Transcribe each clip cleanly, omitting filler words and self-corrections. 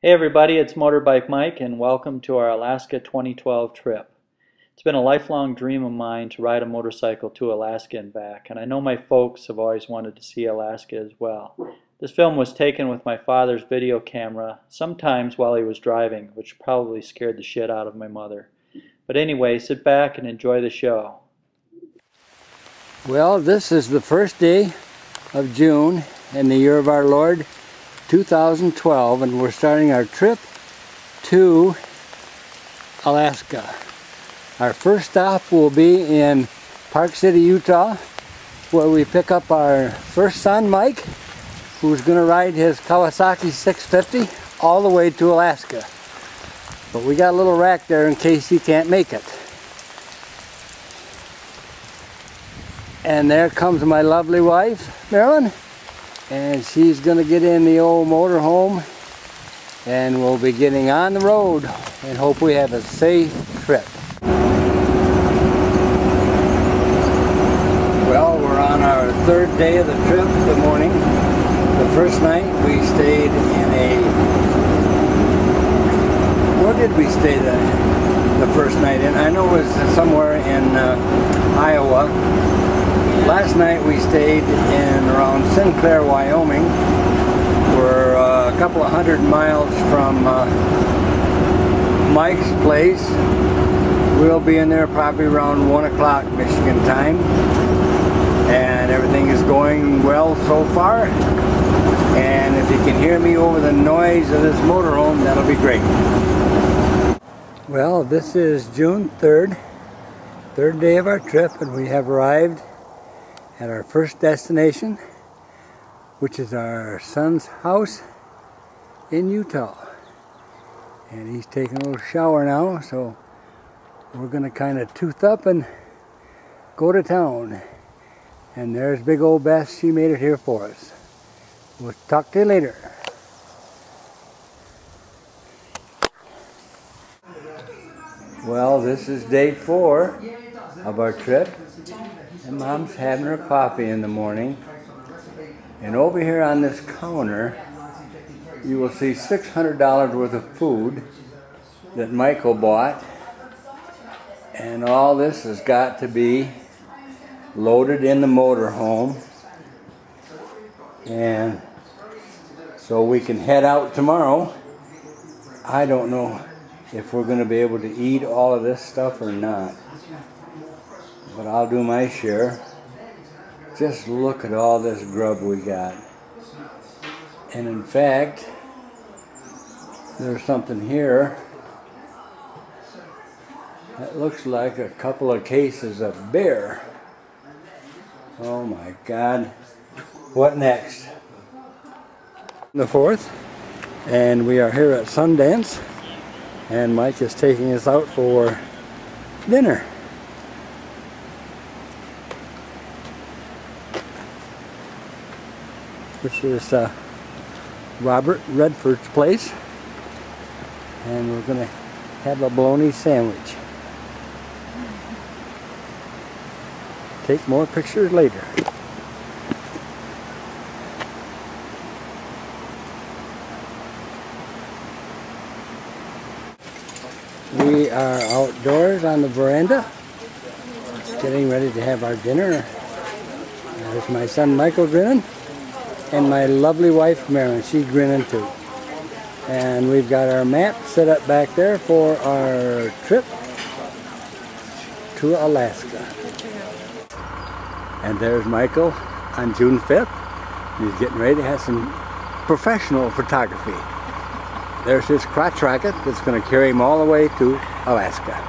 Hey everybody, it's Motorbike Mike and welcome to our Alaska 2012 trip. It's been a lifelong dream of mine to ride a motorcycle to Alaska and back, and I know my folks have always wanted to see Alaska as well. This film was taken with my father's video camera, sometimes while he was driving, which probably scared the shit out of my mother. But anyway, sit back and enjoy the show. Well, this is the first day of June in the year of our Lord 2012, and we're starting our trip to Alaska. Our first stop will be in Park City, Utah, where we pick up our first son, Mike, who's going to ride his Kawasaki 650 all the way to Alaska. But we got a little rack there in case he can't make it. And there comes my lovely wife, Marilyn. And she's going to get in the old motorhome, and we'll be getting on the road and hope we have a safe trip. Well, we're on our third day of the trip, the morning. The first night we stayed in a... Where did we stay the first night in? I know it was somewhere in Iowa. Last night we stayed in around Sinclair, Wyoming. We're a couple of 100 miles from Mike's place. We'll be in there probably around 1 o'clock Michigan time. And everything is going well so far. And if you can hear me over the noise of this motorhome, that'll be great. Well, this is June 3rd, third day of our trip, and we have arrived at our first destination, which is our son's house in Utah. And he's taking a little shower now, so we're gonna kind of tooth up and go to town. And there's big old Bess, she made it here for us. We'll talk to you later. Well, this is day 4 of our trip. And Mom's having her coffee in the morning. And over here on this counter, you will see $600 worth of food that Michael bought. And all this has got to be loaded in the motorhome. And so we can head out tomorrow. I don't know if we're going to be able to eat all of this stuff or not. But I'll do my share. Just look at all this grub we got. And in fact, there's something here that looks like a couple of cases of beer. Oh my God. What next? The 4th, and we are here at Sundance, and Mike is taking us out for dinner. This is Robert Redford's place, and we're going to have a bologna sandwich. Take more pictures later. We are outdoors on the veranda, getting ready to have our dinner. There's my son Michael grinning. And my lovely wife Marilyn, she's grinning too. And we've got our map set up back there for our trip to Alaska. And there's Michael on June 5th. He's getting ready to have some professional photography. There's his crotch rocket that's going to carry him all the way to Alaska.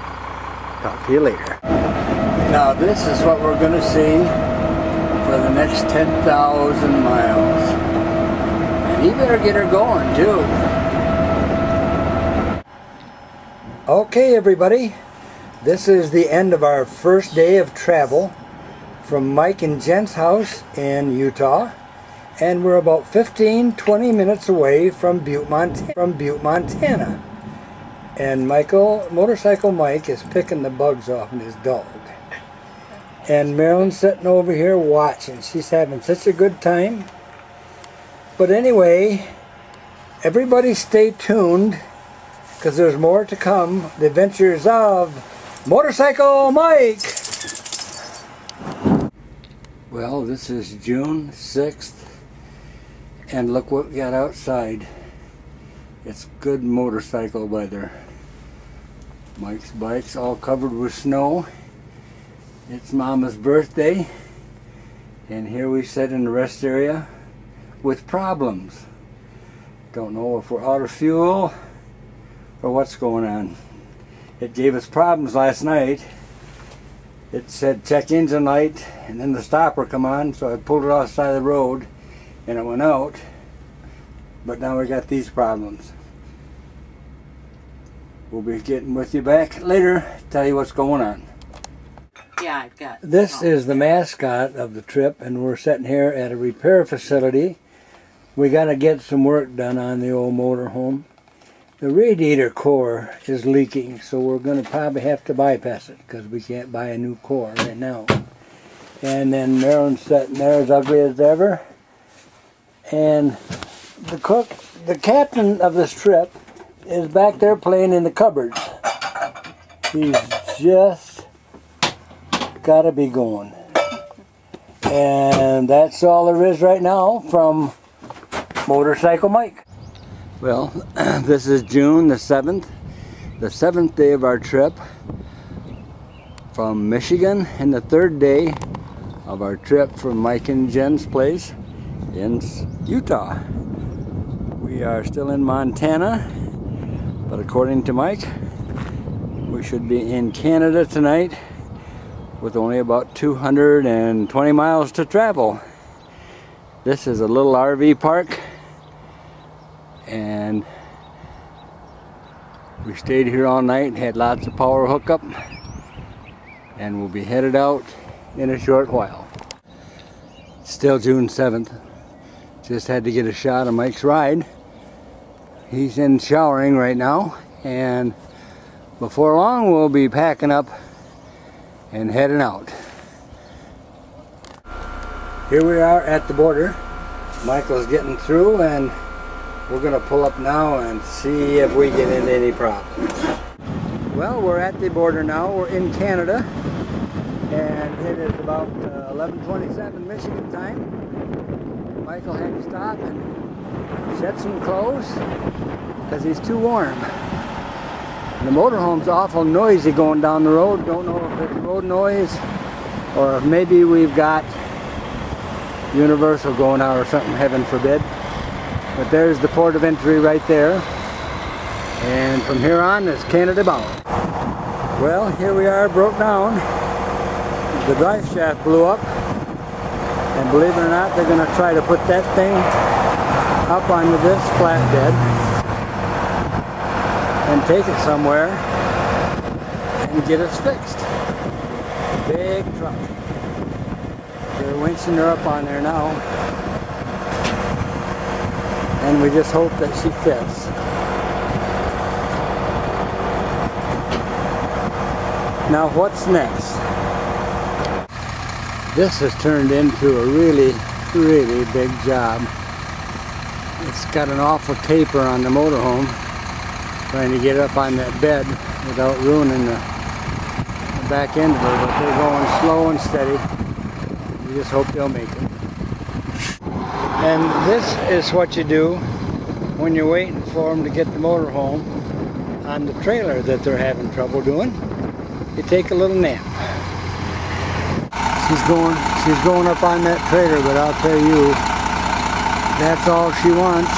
Talk to you later. Now this is what we're going to see for the next 10,000 miles. And he better get her going too. Okay everybody, this is the end of our first day of travel from Mike and Jen's house in Utah. And we're about 15-20 minutes away from Butte, Montana. And Motorcycle Mike is picking the bugs off his dog. And Marilyn's sitting over here watching. She's having such a good time. But anyway, Everybody stay tuned, because there's more to come. The adventures of Motorcycle Mike! Well, this is June 6th, and look what we got outside. It's good motorcycle weather. Mike's bike's all covered with snow. It's Mama's birthday, and here we sit in the rest area with problems. Don't know if we're out of fuel or what's going on. It gave us problems last night. It said check engine light, and then the stopper come on, so I pulled it off the side of the road and it went out. But now we got these problems. We'll be getting with you back later to tell you what's going on. Yeah, I've got. This is the mascot of the trip, and we're sitting here at a repair facility. We got to get some work done on the old motorhome. The radiator core is leaking, so we're going to probably have to bypass it because we can't buy a new core right now. And then Marilyn's sitting there as ugly as ever. And the cook, the captain of this trip, is back there playing in the cupboards. He's just got to be going. And that's all there is right now from Motorcycle Mike. Well, this is June the 7th, the 7th day of our trip from Michigan, and the 3rd day of our trip from Mike and Jen's place in Utah. We are still in Montana, but according to Mike, we should be in Canada tonight with only about 220 miles to travel. This is a little RV park, and we stayed here all night, had lots of power hookup, and we'll be headed out in a short while. Still June 7th. Just had to get a shot of Mike's ride. He's in showering right now, and before long we'll be packing up and heading out. Here we are at the border. Michael's getting through, and we're going to pull up now and see if we get into any problems. Well, we're at the border now. We're in Canada, and it is about 11:27 Michigan time. Michael had to stop and shed some clothes because he's too warm. The motorhome's awful noisy going down the road. Don't know if it's road noise or if maybe we've got Universal going out or something, heaven forbid. But there's the port of entry right there, and from here on it's Canada bound. Well, here we are, broke down. The drive shaft blew up, and believe it or not, they're going to try to put that thing up onto this flatbed and take it somewhere and get us fixed. Big truck. They're winching her up on there now, and we just hope that she fits. Now what's next? This has turned into a really, really big job. It's got an awful taper on the motorhome, trying to get up on that bed without ruining the back end of her, but they're going slow and steady. We just hope they'll make it. And this is what you do when you're waiting for them to get the motorhome on the trailer that they're having trouble doing. You take a little nap. She's going up on that trailer, but I'll tell you, that's all she wants.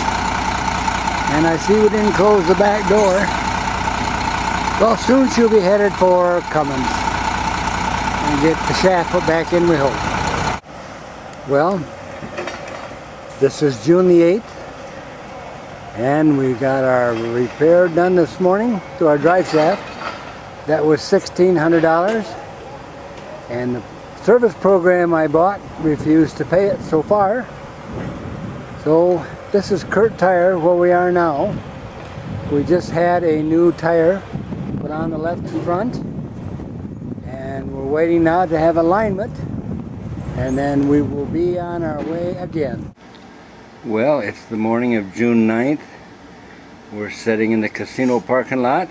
And I see we didn't close the back door. Well, soon she'll be headed for Cummins and get the shaft put back in, we hope. Well, this is June the 8th, and we got our repair done this morning to our drive shaft. That was $1,600, and the service program I bought refused to pay it so far. So this is Kurt Tire where we are now. We just had a new tire put on the left front, and we're waiting now to have alignment, and then we will be on our way again. Well, it's the morning of June 9th, We're sitting in the casino parking lot,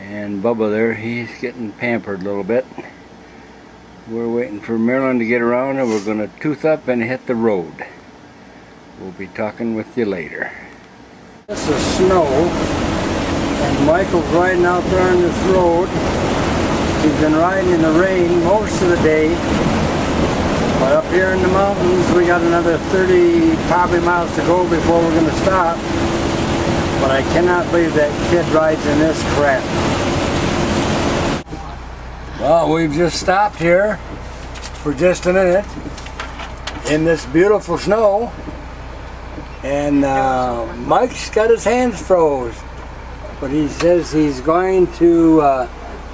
and Bubba there, he's getting pampered a little bit. We're waiting for Marilyn to get around, and we're going to tooth up and hit the road. We'll be talking with you later. This is snow, and Michael's riding out there on this road. He's been riding in the rain most of the day, but up here in the mountains we got another 30 probably miles to go before we're going to stop. But I cannot believe that kid rides in this crap. Well, we've just stopped here for just a minute in this beautiful snow, and Mike's got his hands froze, but he says he's going to,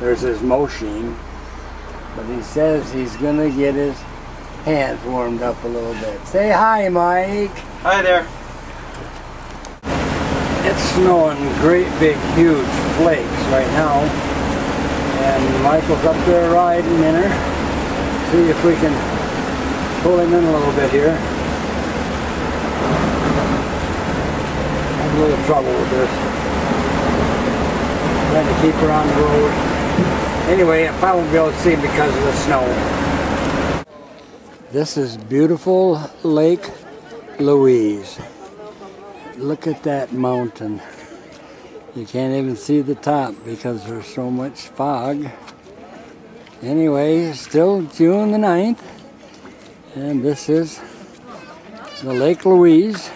there's his machine, but he says he's going to get his hands warmed up a little bit. Say hi, Mike. Hi there. It's snowing great big huge flakes right now, and Michael's up there riding in her. See if we can pull him in a little bit here. I have a little trouble with this. Trying to keep her on the road. Anyway, I probably won't be able to see him because of the snow. This is beautiful Lake Louise. Look at that mountain. You can't even see the top because there's so much fog. Anyway, still June the 9th, and this is the Lake Louise.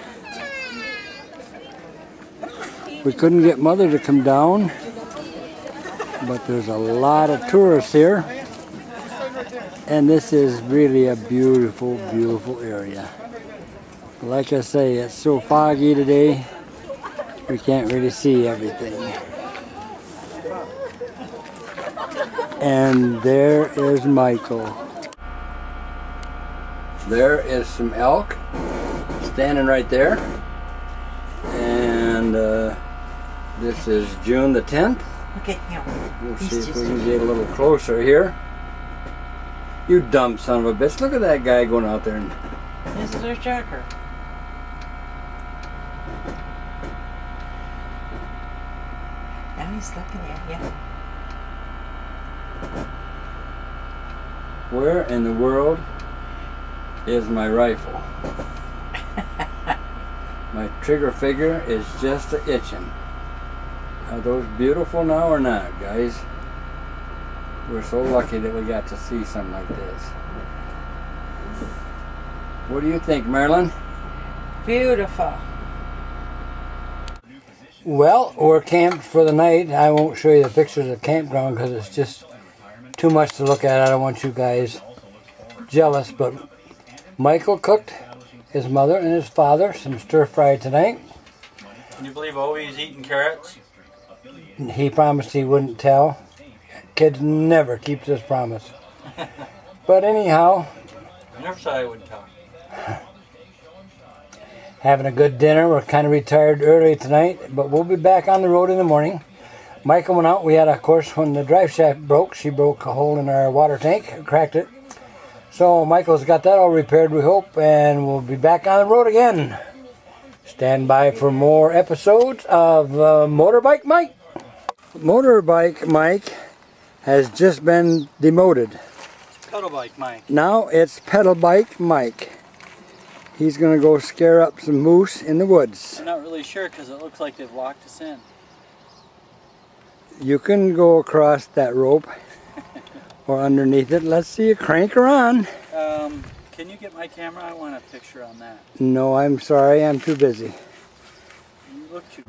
We couldn't get Mother to come down, but there's a lot of tourists here, and this is really a beautiful, beautiful area. Like I say, it's so foggy today, we can't really see everything. And there is Michael. There is some elk standing right there. And this is June the 10th. Okay, yeah. We'll see if we can get a little closer here. You dumb son of a bitch. Look at that guy going out there. This is our tracker. Now he's looking at you. Where in the world is my rifle? My trigger finger is just itching. Are those beautiful now or not, guys? We're so lucky that we got to see something like this. What do you think, Marilyn? Beautiful. Well, we're camped for the night. I won't show you the pictures of the campground because it's just too much to look at. I don't want you guys jealous, but Michael cooked his mother and his father some stir-fry tonight. Can you believe Ovi's eating carrots? He promised he wouldn't tell. Kid never keeps his promise. But anyhow, I never said I wouldn't tell. having a good dinner. We're kind of retired early tonight, but we'll be back on the road in the morning. Michael went out. We had, of course, when the drive shaft broke, she broke a hole in our water tank, cracked it. So Michael's got that all repaired, we hope, and we'll be back on the road again. Stand by for more episodes of Motorbike Mike. Motorbike Mike has just been demoted. It's pedal bike Mike. Now it's pedal bike Mike. He's going to go scare up some moose in the woods. I'm not really sure because it looks like they've locked us in. You can go across that rope or underneath it. Let's see you crank her on. Can you get my camera? I want a picture on that. No, I'm sorry. I'm too busy. You look too...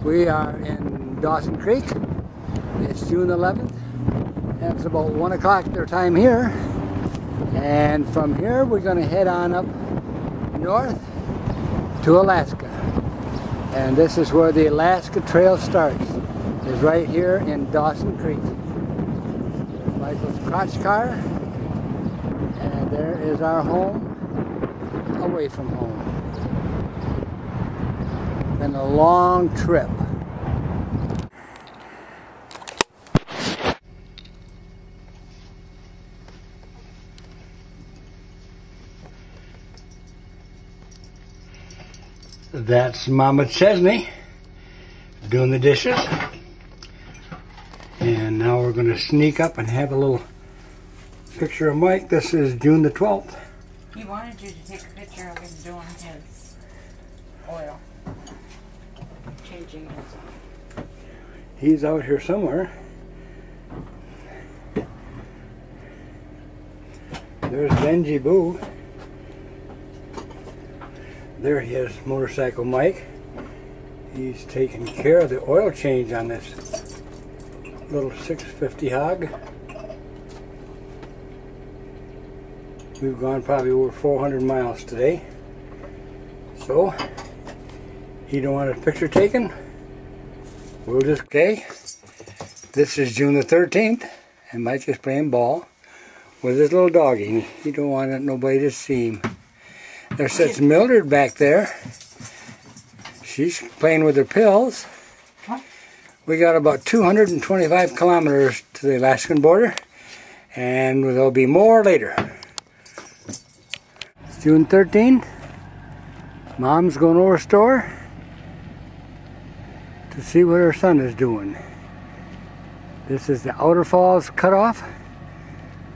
We are in Dawson Creek. It's June 11th. And it's about 1 o'clock their time here. And from here we're going to head on up north to Alaska. And this is where the Alaska Trail starts. Is right here in Dawson Creek. There's Michael's crotch car. And there is our home away from home. Been a long trip. That's Mama Chesney. doing the dishes. And now we're going to sneak up and have a little picture of Mike. This is June the 12th. He wanted you to take a picture of him doing his oil. Changing his. He's out here somewhere. There's Benji Boo. There he is, Motorcycle Mike. He's taking care of the oil change on this little 650 hog. We've gone probably over 400 miles today. So, he don't want a picture taken. We'll just, okay. This is June the 13th, and Mike is playing ball with his little doggy. He don't want nobody to see him. There sits Mildred back there. She's playing with her pills. We got about 225 kilometers to the Alaskan border, and there'll be more later. It's June 13th. Mom's going over to the store to see what her son is doing. This is the Outer Falls cutoff.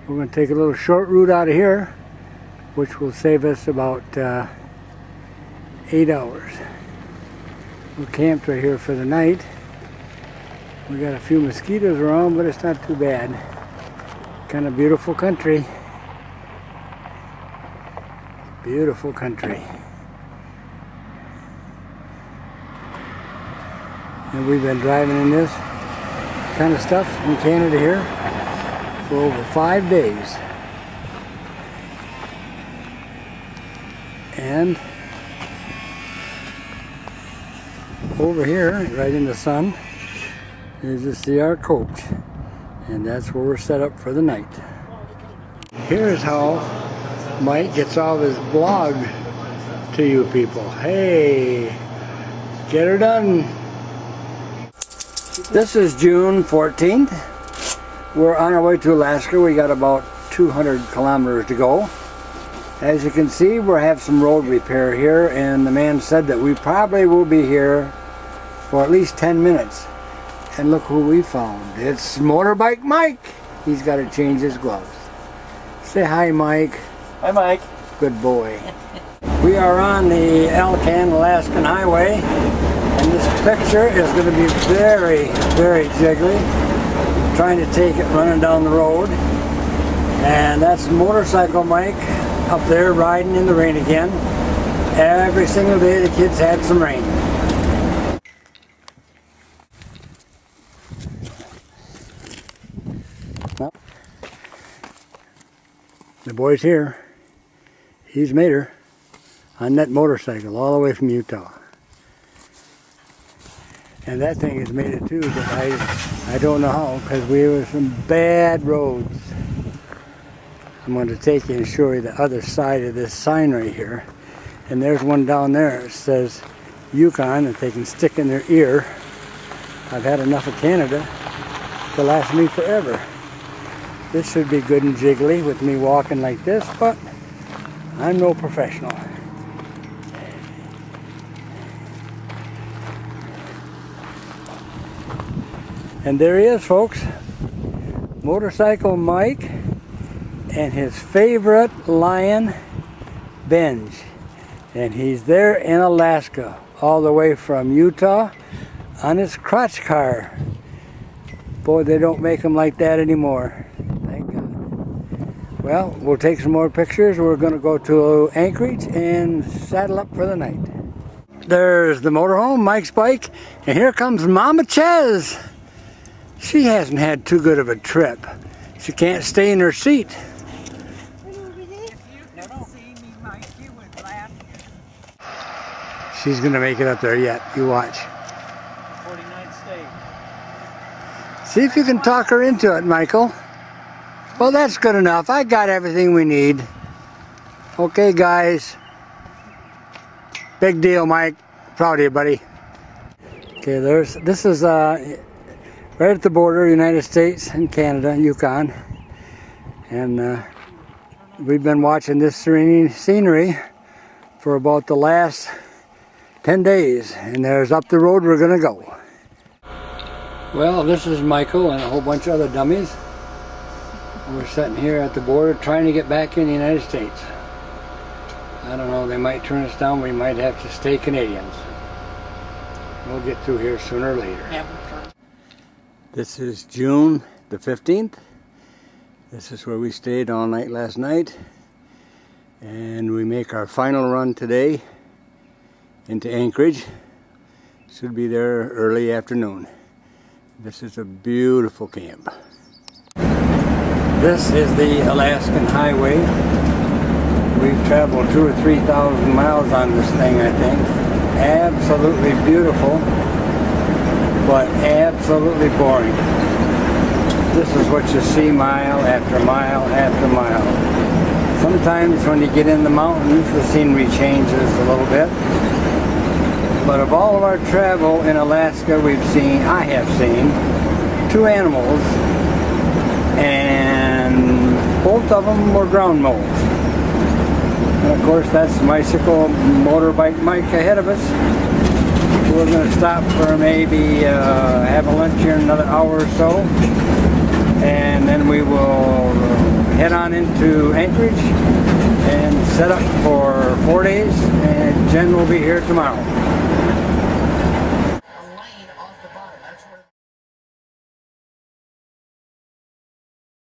We're going to take a little short route out of here, which will save us about 8 hours. We're camped right here for the night. We got a few mosquitoes around, but it's not too bad. Kind of beautiful country. Beautiful country. And we've been driving in this kind of stuff in Canada here for over 5 days. And over here, right in the sun, is the CR coach. And that's where we're set up for the night. Here's how Mike gets all his blog to you people. Hey, get her done. This is June 14th. We're on our way to Alaska. We got about 200 kilometers to go. As you can see, we have some road repair here, and the man said that we probably will be here for at least 10 minutes. And look who we found. It's Motorbike Mike. He's got to change his gloves. Say hi, Mike. Hi, Mike. Good boy. We are on the Alcan Alaskan Highway, and this picture is going to be very, very jiggly. I'm trying to take it running down the road. And that's Motorcycle Mike up there riding in the rain again. Every single day the kids had some rain. Well, the boy's here. He's made her on that motorcycle all the way from Utah. And that thing has made it too, but I don't know how, because we were some bad roads. I'm going to take you and show you the other side of this sign right here. And there's one down there. It says Yukon, that they can stick in their ear. I've had enough of Canada to last me forever. This should be good and jiggly with me walking like this, but I'm no professional. And there he is, folks. Motorcycle Mike and his favorite lion, Benj. And he's there in Alaska, all the way from Utah on his crotch car. Boy, they don't make them like that anymore. Thank God. Well, we'll take some more pictures. We're going to go to Anchorage and saddle up for the night. There's the motorhome, Mike's bike, and here comes Mama Ches. She hasn't had too good of a trip. She can't stay in her seat. She's going to make it up there yet. You watch. 49th state. See if you can talk her into it, Michael. Well, that's good enough. I got everything we need. Okay, guys. Big deal, Mike. Proud of you, buddy. Okay, this is right at the border, United States and Canada, Yukon. And we've been watching this serene scenery for about the last 10 days. And there's up the road we're going to go. Well, this is Michael and a whole bunch of other dummies. We're sitting here at the border trying to get back in the United States. I don't know, they might turn us down, we might have to stay Canadians. We'll get through here sooner or later. This is June the 15th. This is where we stayed all night last night. And we make our final run today into Anchorage. Should be there early afternoon. This is a beautiful camp. This is the Alaskan Highway. We've traveled 2,000 or 3,000 miles on this thing, I think. Absolutely beautiful, but absolutely boring. This is what you see mile after mile after mile. Sometimes when you get in the mountains, the scenery changes a little bit. But of all of our travel in Alaska, I have seen 2 animals, and both of them were ground moles. And of course, that's bicycle motorbike Mike ahead of us. We're going to stop for maybe have a lunch here in another hour or so, and then we will head on into Anchorage and set up for 4 days, and Jen will be here tomorrow.